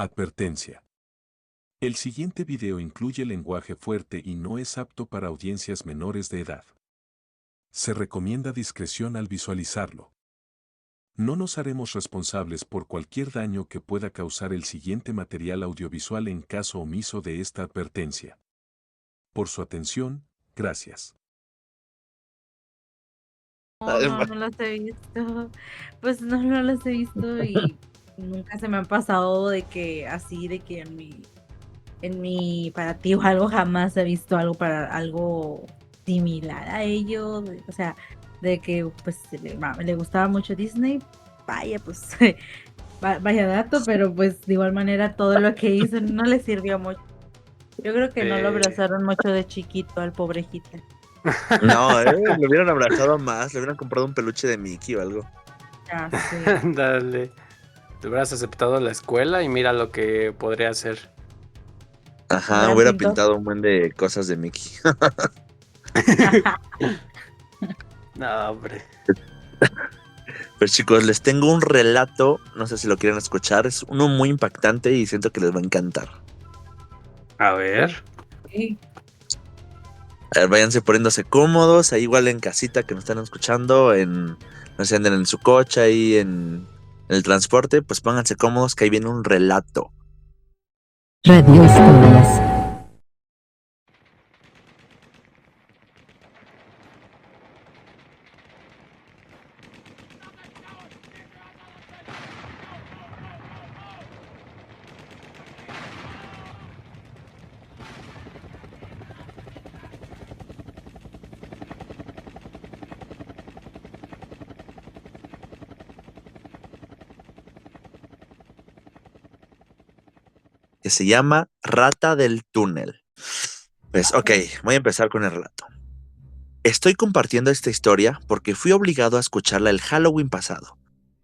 Advertencia. El siguiente video incluye lenguaje fuerte y no es apto para audiencias menores de edad. Se recomienda discreción al visualizarlo. No nos haremos responsables por cualquier daño que pueda causar el siguiente material audiovisual en caso omiso de esta advertencia. Por su atención, gracias. No, no, Además, no los he visto. Pues no, no los he visto y nunca se me han pasado de que así, de que en mi para ti o algo jamás he visto algo para algo similar a ello. O sea, de que pues le gustaba mucho Disney. Vaya, pues vaya dato, pero pues de igual manera todo lo que hizo no le sirvió mucho. Yo creo que no lo Eh, abrazaron mucho de chiquito al pobrejito. no, lo hubieran abrazado más, le hubieran comprado un peluche de Mickey o algo. Ya sé. Dale. Te hubieras aceptado la escuela y mira lo que podría hacer. Ajá, Hubieran hubiera pintado. pintado un buen de cosas de Mickey. No, hombre. Pero chicos, les tengo un relato, no sé si lo quieren escuchar, es uno muy impactante y siento que les va a encantar. A ver. Sí. A ver, váyanse poniéndose cómodos, ahí igual en casita que nos están escuchando, no sé, anden en su coche, ahí en el transporte, pues pónganse cómodos que ahí viene un relato. Radio Historias. Que se llama Rata del Túnel. Pues ok, voy a empezar con el relato. Estoy compartiendo esta historia porque fui obligado a escucharla el Halloween pasado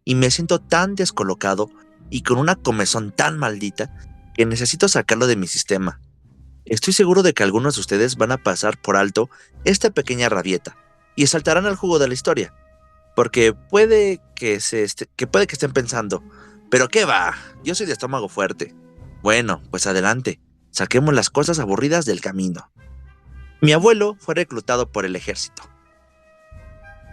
y me siento tan descolocado y con una comezón tan maldita que necesito sacarlo de mi sistema. Estoy seguro de que algunos de ustedes van a pasar por alto esta pequeña rabieta y saltarán al jugo de la historia, porque puede que estén pensando, pero qué va, yo soy de estómago fuerte. Bueno, pues adelante, saquemos las cosas aburridas del camino. Mi abuelo fue reclutado por el ejército,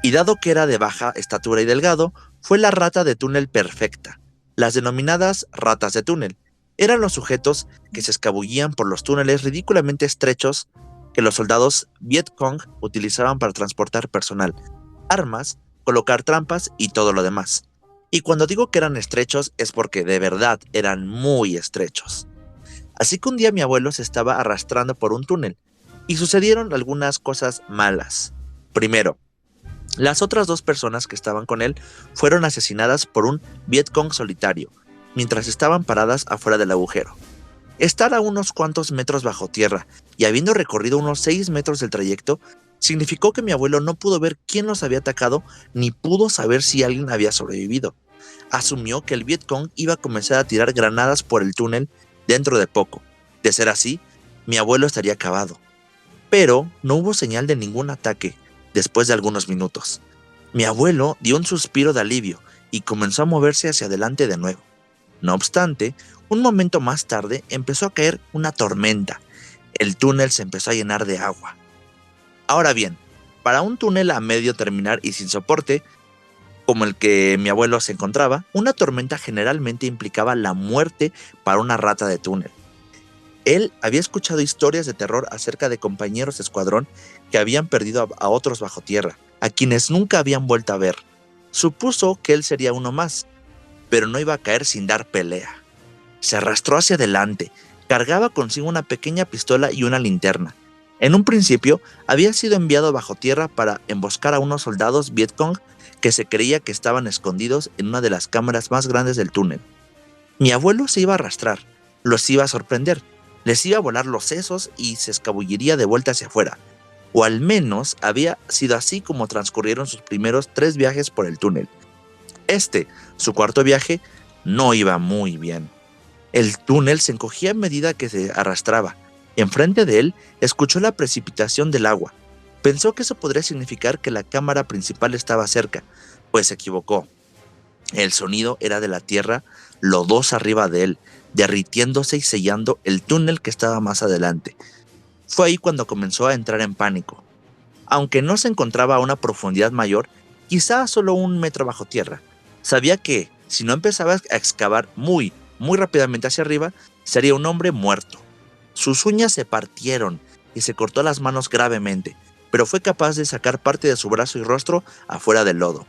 y dado que era de baja estatura y delgado, fue la rata de túnel perfecta. Las denominadas ratas de túnel eran los sujetos que se escabullían por los túneles ridículamente estrechos que los soldados Vietcong utilizaban para transportar personal, armas, colocar trampas y todo lo demás. Y cuando digo que eran estrechos es porque de verdad eran muy estrechos. Así que un día mi abuelo se estaba arrastrando por un túnel y sucedieron algunas cosas malas. Primero, las otras dos personas que estaban con él fueron asesinadas por un Vietcong solitario, mientras estaban paradas afuera del agujero. Estar a unos cuantos metros bajo tierra y habiendo recorrido unos 6 metros del trayecto, significó que mi abuelo no pudo ver quién los había atacado ni pudo saber si alguien había sobrevivido. Asumió que el Vietcong iba a comenzar a tirar granadas por el túnel dentro de poco. De ser así, mi abuelo estaría acabado. Pero no hubo señal de ningún ataque después de algunos minutos. Mi abuelo dio un suspiro de alivio y comenzó a moverse hacia adelante de nuevo. No obstante, un momento más tarde empezó a caer una tormenta. El túnel se empezó a llenar de agua. Ahora bien, para un túnel a medio terminar y sin soporte, como el que mi abuelo se encontraba, una tormenta generalmente implicaba la muerte para una rata de túnel. Él había escuchado historias de terror acerca de compañeros de escuadrón que habían perdido a otros bajo tierra, a quienes nunca habían vuelto a ver. Supuso que él sería uno más, pero no iba a caer sin dar pelea. Se arrastró hacia adelante, cargaba consigo una pequeña pistola y una linterna. En un principio, había sido enviado bajo tierra para emboscar a unos soldados Vietcong que se creía que estaban escondidos en una de las cámaras más grandes del túnel. Mi abuelo se iba a arrastrar, los iba a sorprender, les iba a volar los sesos y se escabulliría de vuelta hacia afuera. O al menos había sido así como transcurrieron sus primeros 3 viajes por el túnel. Su cuarto viaje, no iba muy bien. El túnel se encogía a medida que se arrastraba. Enfrente de él, escuchó la precipitación del agua. Pensó que eso podría significar que la cámara principal estaba cerca, pues se equivocó. El sonido era de la tierra lodosa arriba de él, derritiéndose y sellando el túnel que estaba más adelante. Fue ahí cuando comenzó a entrar en pánico. Aunque no se encontraba a una profundidad mayor, quizá solo 1 metro bajo tierra, sabía que, si no empezaba a excavar muy rápidamente hacia arriba, sería un hombre muerto. Sus uñas se partieron y se cortó las manos gravemente, pero fue capaz de sacar parte de su brazo y rostro afuera del lodo.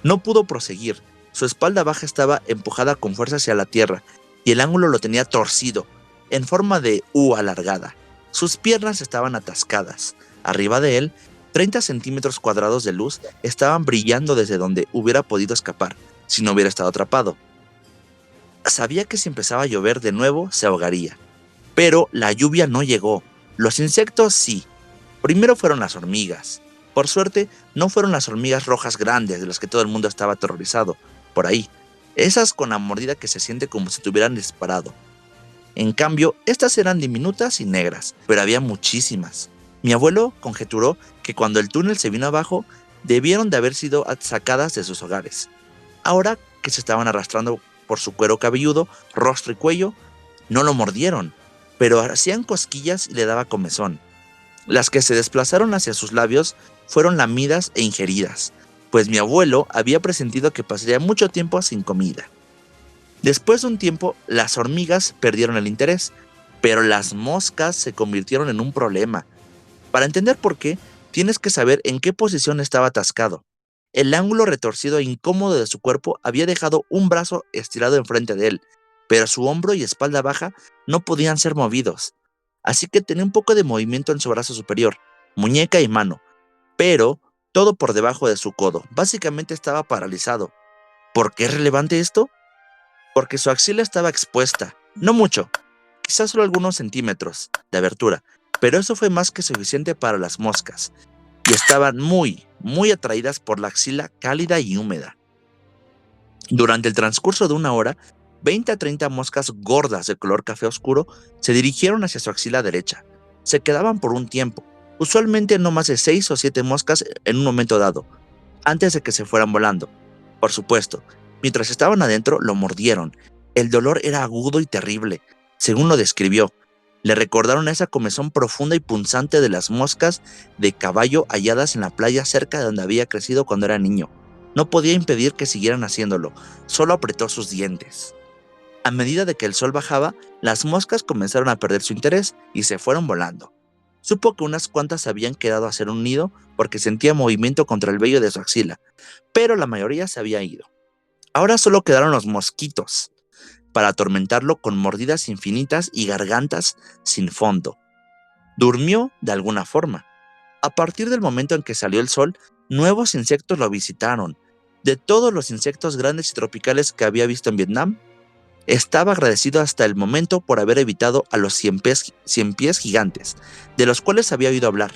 No pudo proseguir, su espalda baja estaba empujada con fuerza hacia la tierra, y el ángulo lo tenía torcido, en forma de U alargada. Sus piernas estaban atascadas. Arriba de él, 30 centímetros cuadrados de luz estaban brillando desde donde hubiera podido escapar, si no hubiera estado atrapado. Sabía que si empezaba a llover de nuevo, se ahogaría. Pero la lluvia no llegó. Los insectos sí. Primero fueron las hormigas. Por suerte, no fueron las hormigas rojas grandes de las que todo el mundo estaba aterrorizado. Por ahí. Esas con la mordida que se siente como si te hubieran disparado. En cambio, estas eran diminutas y negras, pero había muchísimas. Mi abuelo conjeturó que cuando el túnel se vino abajo, debieron de haber sido sacadas de sus hogares. Ahora que se estaban arrastrando por su cuero cabelludo, rostro y cuello, no lo mordieron, pero hacían cosquillas y le daba comezón. Las que se desplazaron hacia sus labios fueron lamidas e ingeridas, pues mi abuelo había presentido que pasaría mucho tiempo sin comida. Después de un tiempo, las hormigas perdieron el interés, pero las moscas se convirtieron en un problema. Para entender por qué, tienes que saber en qué posición estaba atascado. El ángulo retorcido e incómodo de su cuerpo había dejado un brazo estirado enfrente de él, pero su hombro y espalda baja no podían ser movidos. Así que tenía un poco de movimiento en su brazo superior, muñeca y mano, pero todo por debajo de su codo. Básicamente estaba paralizado. ¿Por qué es relevante esto? Porque su axila estaba expuesta, no mucho, quizás solo algunos centímetros de abertura, pero eso fue más que suficiente para las moscas, y estaban muy atraídas por la axila cálida y húmeda. Durante el transcurso de 1 hora, 20 a 30 moscas gordas de color café oscuro se dirigieron hacia su axila derecha. Se quedaban por un tiempo, usualmente no más de 6 o 7 moscas en un momento dado, antes de que se fueran volando. Por supuesto, mientras estaban adentro, lo mordieron. El dolor era agudo y terrible, según lo describió. Le recordaron esa comezón profunda y punzante de las moscas de caballo halladas en la playa cerca de donde había crecido cuando era niño. No podía impedir que siguieran haciéndolo, solo apretó sus dientes. A medida de que el sol bajaba, las moscas comenzaron a perder su interés y se fueron volando. Supo que unas cuantas habían quedado a hacer un nido porque sentía movimiento contra el vello de su axila, pero la mayoría se había ido. Ahora solo quedaron los mosquitos, para atormentarlo con mordidas infinitas y gargantas sin fondo. Durmió de alguna forma. A partir del momento en que salió el sol, nuevos insectos lo visitaron. De todos los insectos grandes y tropicales que había visto en Vietnam, estaba agradecido hasta el momento por haber evitado a los 100 pies gigantes, de los cuales había oído hablar.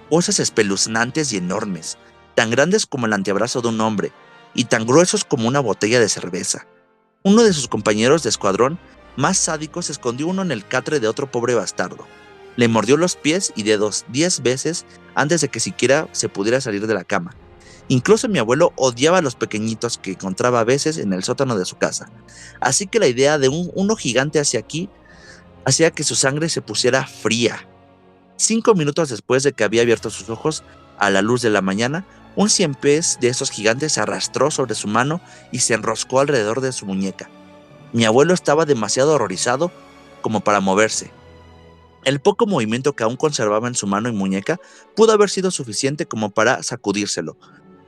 Cosas espeluznantes y enormes, tan grandes como el antebrazo de un hombre, y tan gruesos como una botella de cerveza. Uno de sus compañeros de escuadrón, más sádicos, escondió uno en el catre de otro pobre bastardo. Le mordió los pies y dedos 10 veces antes de que siquiera se pudiera salir de la cama. Incluso mi abuelo odiaba a los pequeñitos que encontraba a veces en el sótano de su casa. Así que la idea de uno gigante hacia aquí hacía que su sangre se pusiera fría. 5 minutos después de que había abierto sus ojos a la luz de la mañana, un 100 pies de esos gigantes se arrastró sobre su mano y se enroscó alrededor de su muñeca. Mi abuelo estaba demasiado horrorizado como para moverse. El poco movimiento que aún conservaba en su mano y muñeca pudo haber sido suficiente como para sacudírselo,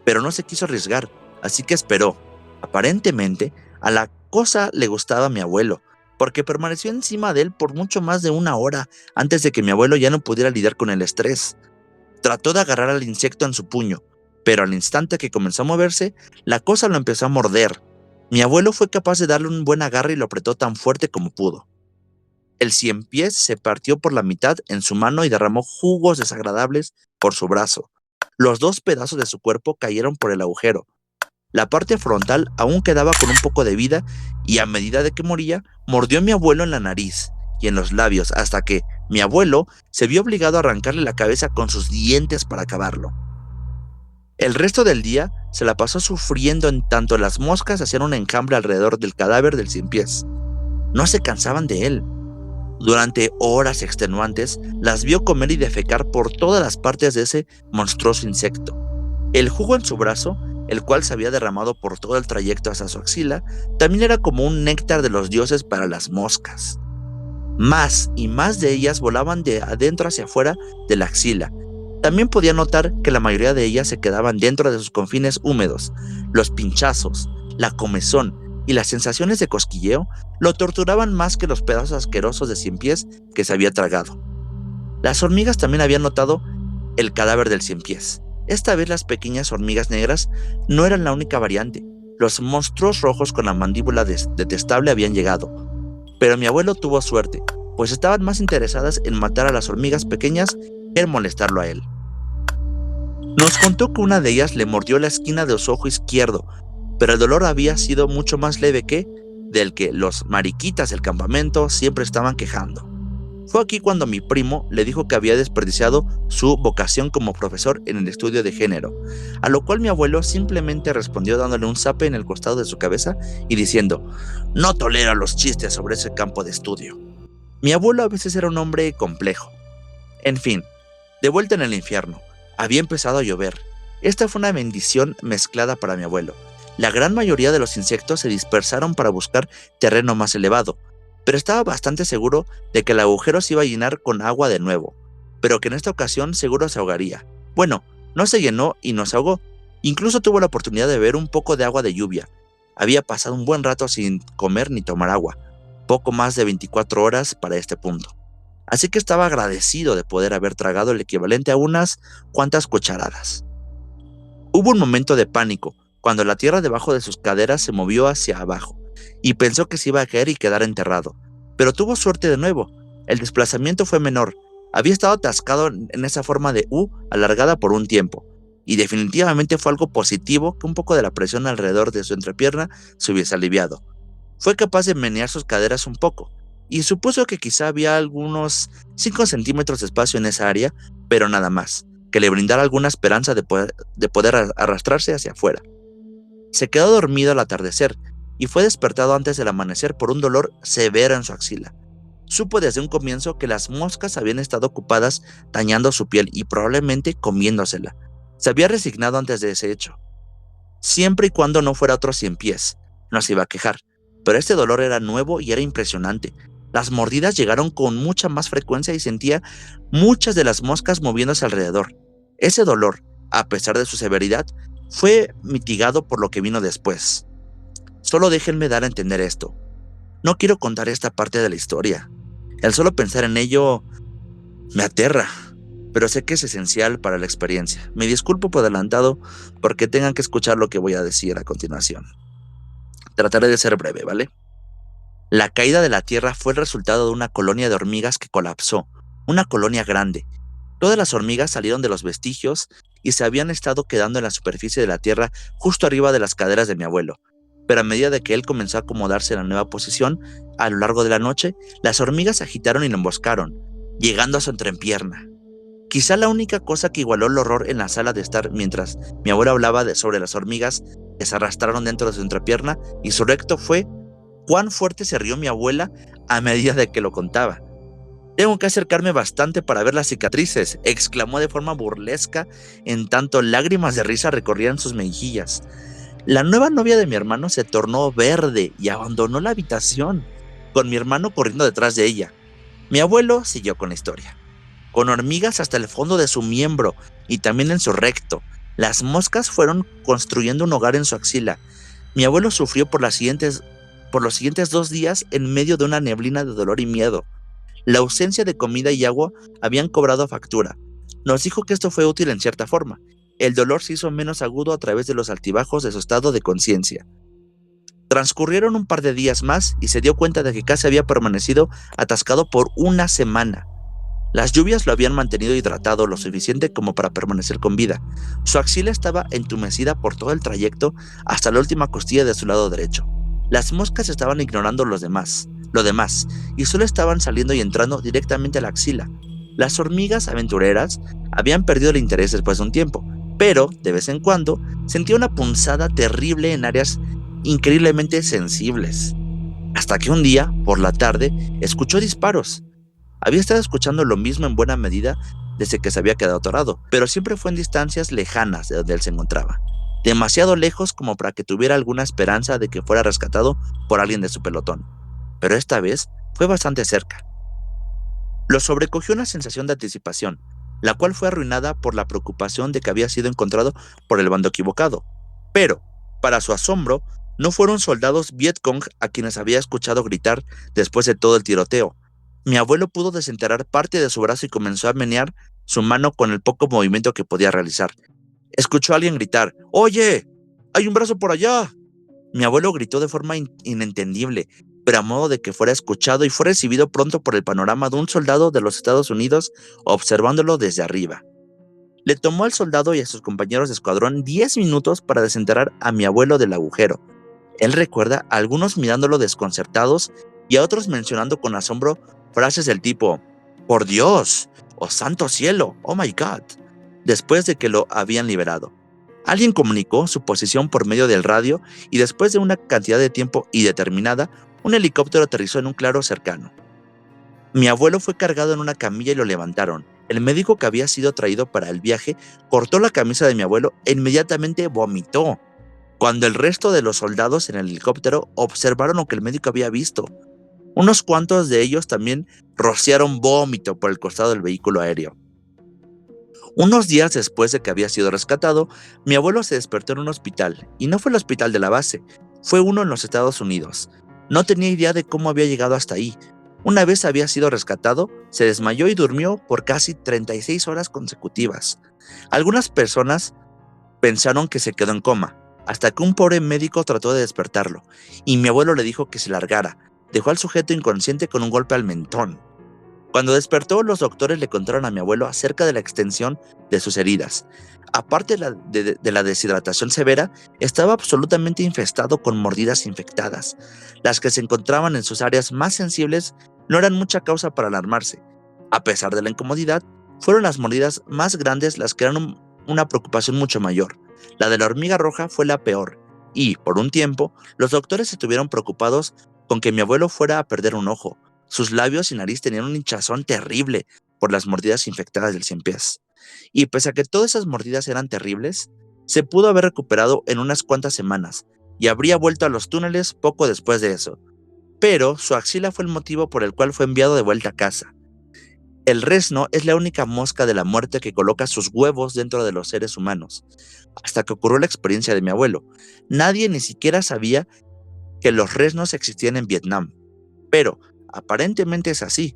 pero no se quiso arriesgar, así que esperó. Aparentemente, a la cosa le gustaba a mi abuelo, porque permaneció encima de él por mucho más de 1 hora antes de que mi abuelo ya no pudiera lidiar con el estrés. Trató de agarrar al insecto en su puño, pero al instante que comenzó a moverse, la cosa lo empezó a morder. Mi abuelo fue capaz de darle un buen agarre y lo apretó tan fuerte como pudo. El 100 pies se partió por la mitad en su mano y derramó jugos desagradables por su brazo. Los 2 pedazos de su cuerpo cayeron por el agujero. La parte frontal aún quedaba con un poco de vida y a medida de que moría, mordió a mi abuelo en la nariz y en los labios hasta que mi abuelo se vio obligado a arrancarle la cabeza con sus dientes para acabarlo. El resto del día se la pasó sufriendo en tanto las moscas hacían un enjambre alrededor del cadáver del 100 pies. no se cansaban de él. Durante horas extenuantes, las vio comer y defecar por todas las partes de ese monstruoso insecto. El jugo en su brazo, el cual se había derramado por todo el trayecto hasta su axila, también era como un néctar de los dioses para las moscas. Más y más de ellas volaban de adentro hacia afuera de la axila. También podía notar que la mayoría de ellas se quedaban dentro de sus confines húmedos. Los pinchazos, la comezón y las sensaciones de cosquilleo lo torturaban más que los pedazos asquerosos de 100 pies que se había tragado. Las hormigas también habían notado el cadáver del 100 pies. Esta vez las pequeñas hormigas negras no eran la única variante. Los monstruos rojos con la mandíbula detestable habían llegado. Pero mi abuelo tuvo suerte, pues estaban más interesadas en matar a las hormigas pequeñas que en molestarlo a él. Nos contó que una de ellas le mordió la esquina de su ojo izquierdo, pero el dolor había sido mucho más leve del que los mariquitas del campamento siempre estaban quejando. Fue aquí cuando mi primo le dijo que había desperdiciado su vocación como profesor en el estudio de género, a lo cual mi abuelo simplemente respondió dándole un zape en el costado de su cabeza y diciendo: no tolero los chistes sobre ese campo de estudio. Mi abuelo a veces era un hombre complejo. En fin, de vuelta en el infierno, había empezado a llover. Esta fue una bendición mezclada para mi abuelo. La gran mayoría de los insectos se dispersaron para buscar terreno más elevado, pero estaba bastante seguro de que el agujero se iba a llenar con agua de nuevo, pero que en esta ocasión seguro se ahogaría. Bueno, no se llenó y no se ahogó. Incluso tuvo la oportunidad de beber un poco de agua de lluvia. Había pasado un buen rato sin comer ni tomar agua, poco más de 24 horas para este punto. Así que estaba agradecido de poder haber tragado el equivalente a unas cuantas cucharadas. Hubo un momento de pánico, cuando la tierra debajo de sus caderas se movió hacia abajo, y pensó que se iba a caer y quedar enterrado. Pero tuvo suerte de nuevo. El desplazamiento fue menor. Había estado atascado en esa forma de U alargada por un tiempo, y definitivamente fue algo positivo que un poco de la presión alrededor de su entrepierna se hubiese aliviado. Fue capaz de menear sus caderas un poco, y supuso que quizá había algunos 5 centímetros de espacio en esa área, pero nada más, que le brindara alguna esperanza de poder arrastrarse hacia afuera. Se quedó dormido al atardecer, y fue despertado antes del amanecer por un dolor severo en su axila. Supo desde un comienzo que las moscas habían estado ocupadas dañando su piel y probablemente comiéndosela. Se había resignado antes de ese hecho. Siempre y cuando no fuera otro 100 pies, no se iba a quejar, pero este dolor era nuevo y era impresionante. Las mordidas llegaron con mucha más frecuencia y sentía muchas de las moscas moviéndose alrededor. Ese dolor, a pesar de su severidad, fue mitigado por lo que vino después. Solo déjenme dar a entender esto. No quiero contar esta parte de la historia. El solo pensar en ello me aterra, pero sé que es esencial para la experiencia. Me disculpo por adelantado porque tengan que escuchar lo que voy a decir a continuación. Trataré de ser breve, ¿vale? La caída de la Tierra fue el resultado de una colonia de hormigas que colapsó, una colonia grande. Todas las hormigas salieron de los vestigios y se habían estado quedando en la superficie de la Tierra justo arriba de las caderas de mi abuelo. Pero a medida de que él comenzó a acomodarse en la nueva posición, a lo largo de la noche, las hormigas se agitaron y lo emboscaron, llegando a su entrepierna. Quizá la única cosa que igualó el horror en la sala de estar mientras mi abuelo hablaba sobre las hormigas que se arrastraron dentro de su entrepierna y su recto fue cuán fuerte se rió mi abuela a medida de que lo contaba. «Tengo que acercarme bastante para ver las cicatrices», exclamó de forma burlesca, en tanto lágrimas de risa recorrían sus mejillas. La nueva novia de mi hermano se tornó verde y abandonó la habitación, con mi hermano corriendo detrás de ella. Mi abuelo siguió con la historia. Con hormigas hasta el fondo de su miembro y también en su recto, las moscas fueron construyendo un hogar en su axila. Mi abuelo sufrió por los siguientes 2 días en medio de una neblina de dolor y miedo. La ausencia de comida y agua habían cobrado factura. Nos dijo que esto fue útil en cierta forma. El dolor se hizo menos agudo a través de los altibajos de su estado de conciencia. Transcurrieron un par de días más y se dio cuenta de que casi había permanecido atascado por una semana. Las lluvias lo habían mantenido hidratado lo suficiente como para permanecer con vida. Su axila estaba entumecida por todo el trayecto hasta la última costilla de su lado derecho. Las moscas estaban ignorando lo demás, y solo estaban saliendo y entrando directamente a la axila. Las hormigas aventureras habían perdido el interés después de un tiempo, pero de vez en cuando sentía una punzada terrible en áreas increíblemente sensibles. Hasta que un día, por la tarde, escuchó disparos. Había estado escuchando lo mismo en buena medida desde que se había quedado atorado, pero siempre fue en distancias lejanas de donde él se encontraba, demasiado lejos como para que tuviera alguna esperanza de que fuera rescatado por alguien de su pelotón. Pero esta vez fue bastante cerca. Lo sobrecogió una sensación de anticipación, la cual fue arruinada por la preocupación de que había sido encontrado por el bando equivocado. Pero, para su asombro, no fueron soldados Vietcong a quienes había escuchado gritar después de todo el tiroteo. Mi abuelo pudo desenterrar parte de su brazo y comenzó a menear su mano con el poco movimiento que podía realizar. Escuchó a alguien gritar: «¡Oye! ¡Hay un brazo por allá!». Mi abuelo gritó de forma inentendible, pero a modo de que fuera escuchado, y fue recibido pronto por el panorama de un soldado de los Estados Unidos observándolo desde arriba. Le tomó al soldado y a sus compañeros de escuadrón 10 minutos para desenterrar a mi abuelo del agujero. Él recuerda a algunos mirándolo desconcertados y a otros mencionando con asombro frases del tipo: «¡Por Dios!», «¡Oh santo cielo!», «Oh my God!», después de que lo habían liberado. Alguien comunicó su posición por medio del radio y después de una cantidad de tiempo indeterminada, un helicóptero aterrizó en un claro cercano. Mi abuelo fue cargado en una camilla y lo levantaron. El médico que había sido traído para el viaje cortó la camisa de mi abuelo e inmediatamente vomitó. Cuando el resto de los soldados en el helicóptero observaron lo que el médico había visto, unos cuantos de ellos también rociaron vómito por el costado del vehículo aéreo. Unos días después de que había sido rescatado, mi abuelo se despertó en un hospital, y no fue el hospital de la base, fue uno en los Estados Unidos. No tenía idea de cómo había llegado hasta ahí. Una vez había sido rescatado, se desmayó y durmió por casi 36 horas consecutivas. Algunas personas pensaron que se quedó en coma, hasta que un pobre médico trató de despertarlo, y mi abuelo le dijo que se largara. Dejó al sujeto inconsciente con un golpe al mentón. Cuando despertó, los doctores le contaron a mi abuelo acerca de la extensión de sus heridas. Aparte de la deshidratación severa, estaba absolutamente infestado con mordidas infectadas. Las que se encontraban en sus áreas más sensibles no eran mucha causa para alarmarse. A pesar de la incomodidad, fueron las mordidas más grandes las que eran una preocupación mucho mayor. La de la hormiga roja fue la peor, y, por un tiempo, los doctores estuvieron preocupados con que mi abuelo fuera a perder un ojo. Sus labios y nariz tenían un hinchazón terrible por las mordidas infectadas del cien pies. Y pese a que todas esas mordidas eran terribles, se pudo haber recuperado en unas cuantas semanas y habría vuelto a los túneles poco después de eso. Pero su axila fue el motivo por el cual fue enviado de vuelta a casa. El resno es la única mosca de la muerte que coloca sus huevos dentro de los seres humanos. Hasta que ocurrió la experiencia de mi abuelo, nadie ni siquiera sabía que los resnos existían en Vietnam. Pero aparentemente es así.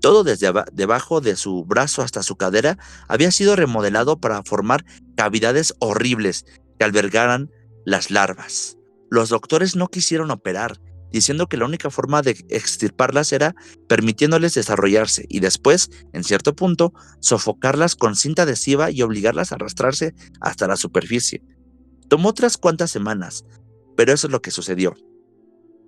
Todo desde debajo de su brazo hasta su cadera había sido remodelado para formar cavidades horribles que albergaran las larvas. Los doctores no quisieron operar, diciendo que la única forma de extirparlas era permitiéndoles desarrollarse y después, en cierto punto, sofocarlas con cinta adhesiva y obligarlas a arrastrarse hasta la superficie. Tomó otras cuantas semanas, pero eso es lo que sucedió.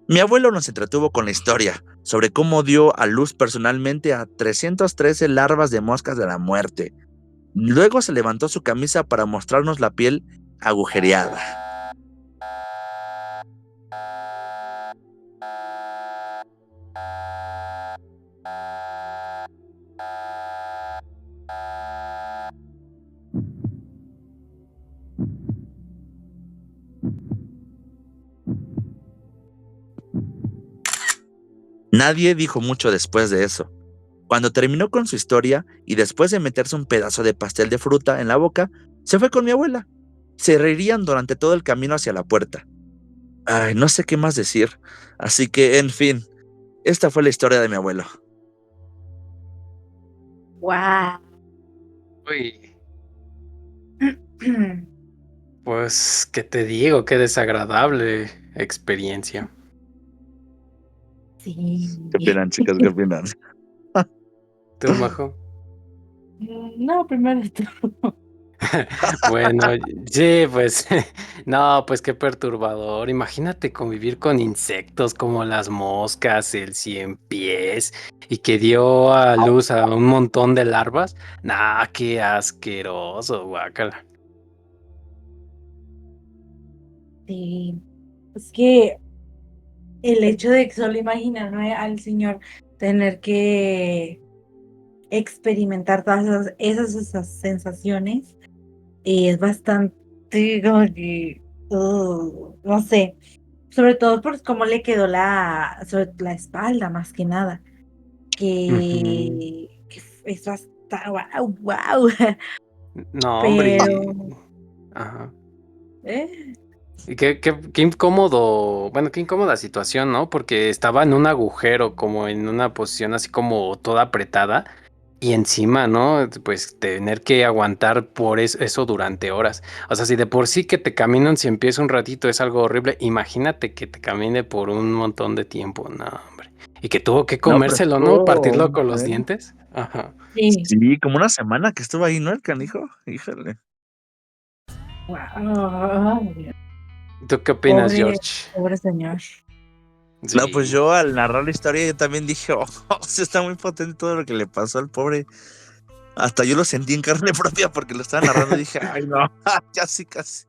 Mi abuelo nos entretuvo con la historia sobre cómo dio a luz personalmente a 313 larvas de moscas de la muerte. Luego se levantó su camisa para mostrarnos la piel agujereada. Nadie dijo mucho después de eso. Cuando terminó con su historia y después de meterse un pedazo de pastel de fruta en la boca, se fue con mi abuela. Se reirían durante todo el camino hacia la puerta. Ay, no sé qué más decir. Así que, en fin, esta fue la historia de mi abuelo. Wow. Uy, pues, ¿qué te digo? Qué desagradable experiencia. Sí. ¿Qué opinan, chicas? ¿Qué opinan? ¿Tú, Majo? No, primero tú. Bueno, sí, pues, no, pues qué perturbador. Imagínate convivir con insectos como las moscas, el cien pies, y que dio a luz a un montón de larvas. Nah, qué asqueroso, guácala. Sí. Es que el hecho de solo imaginarme al señor tener que experimentar todas esas sensaciones es bastante como que, no sé, sobre todo por cómo le quedó sobre la espalda más que nada, Ujú. que es bastante, wow, No, hombre. pero, Ajá. eh, Y qué incómodo, bueno, qué incómoda situación, ¿no? Porque estaba en un agujero, como en una posición así como toda apretada, y encima, ¿no? Pues tener que aguantar por eso durante horas. O sea, si de por sí que te caminan si empieza un ratito es algo horrible, imagínate que te camine por un montón de tiempo, no, hombre. Y que tuvo que No, pero comérselo, ¿no? estuvo Partirlo un con los buen. dientes. Ajá. sí, Sí, como una semana que estuvo ahí, ¿no? El canijo. Híjole. wow, ¿Tú qué opinas, pobre, George? pobre señor. No, pues Sí. yo al narrar la historia yo también dije, oh, sí está muy potente todo lo que le pasó al pobre. Hasta yo lo sentí en carne propia porque lo estaba narrando y dije, ay no, casi, casi.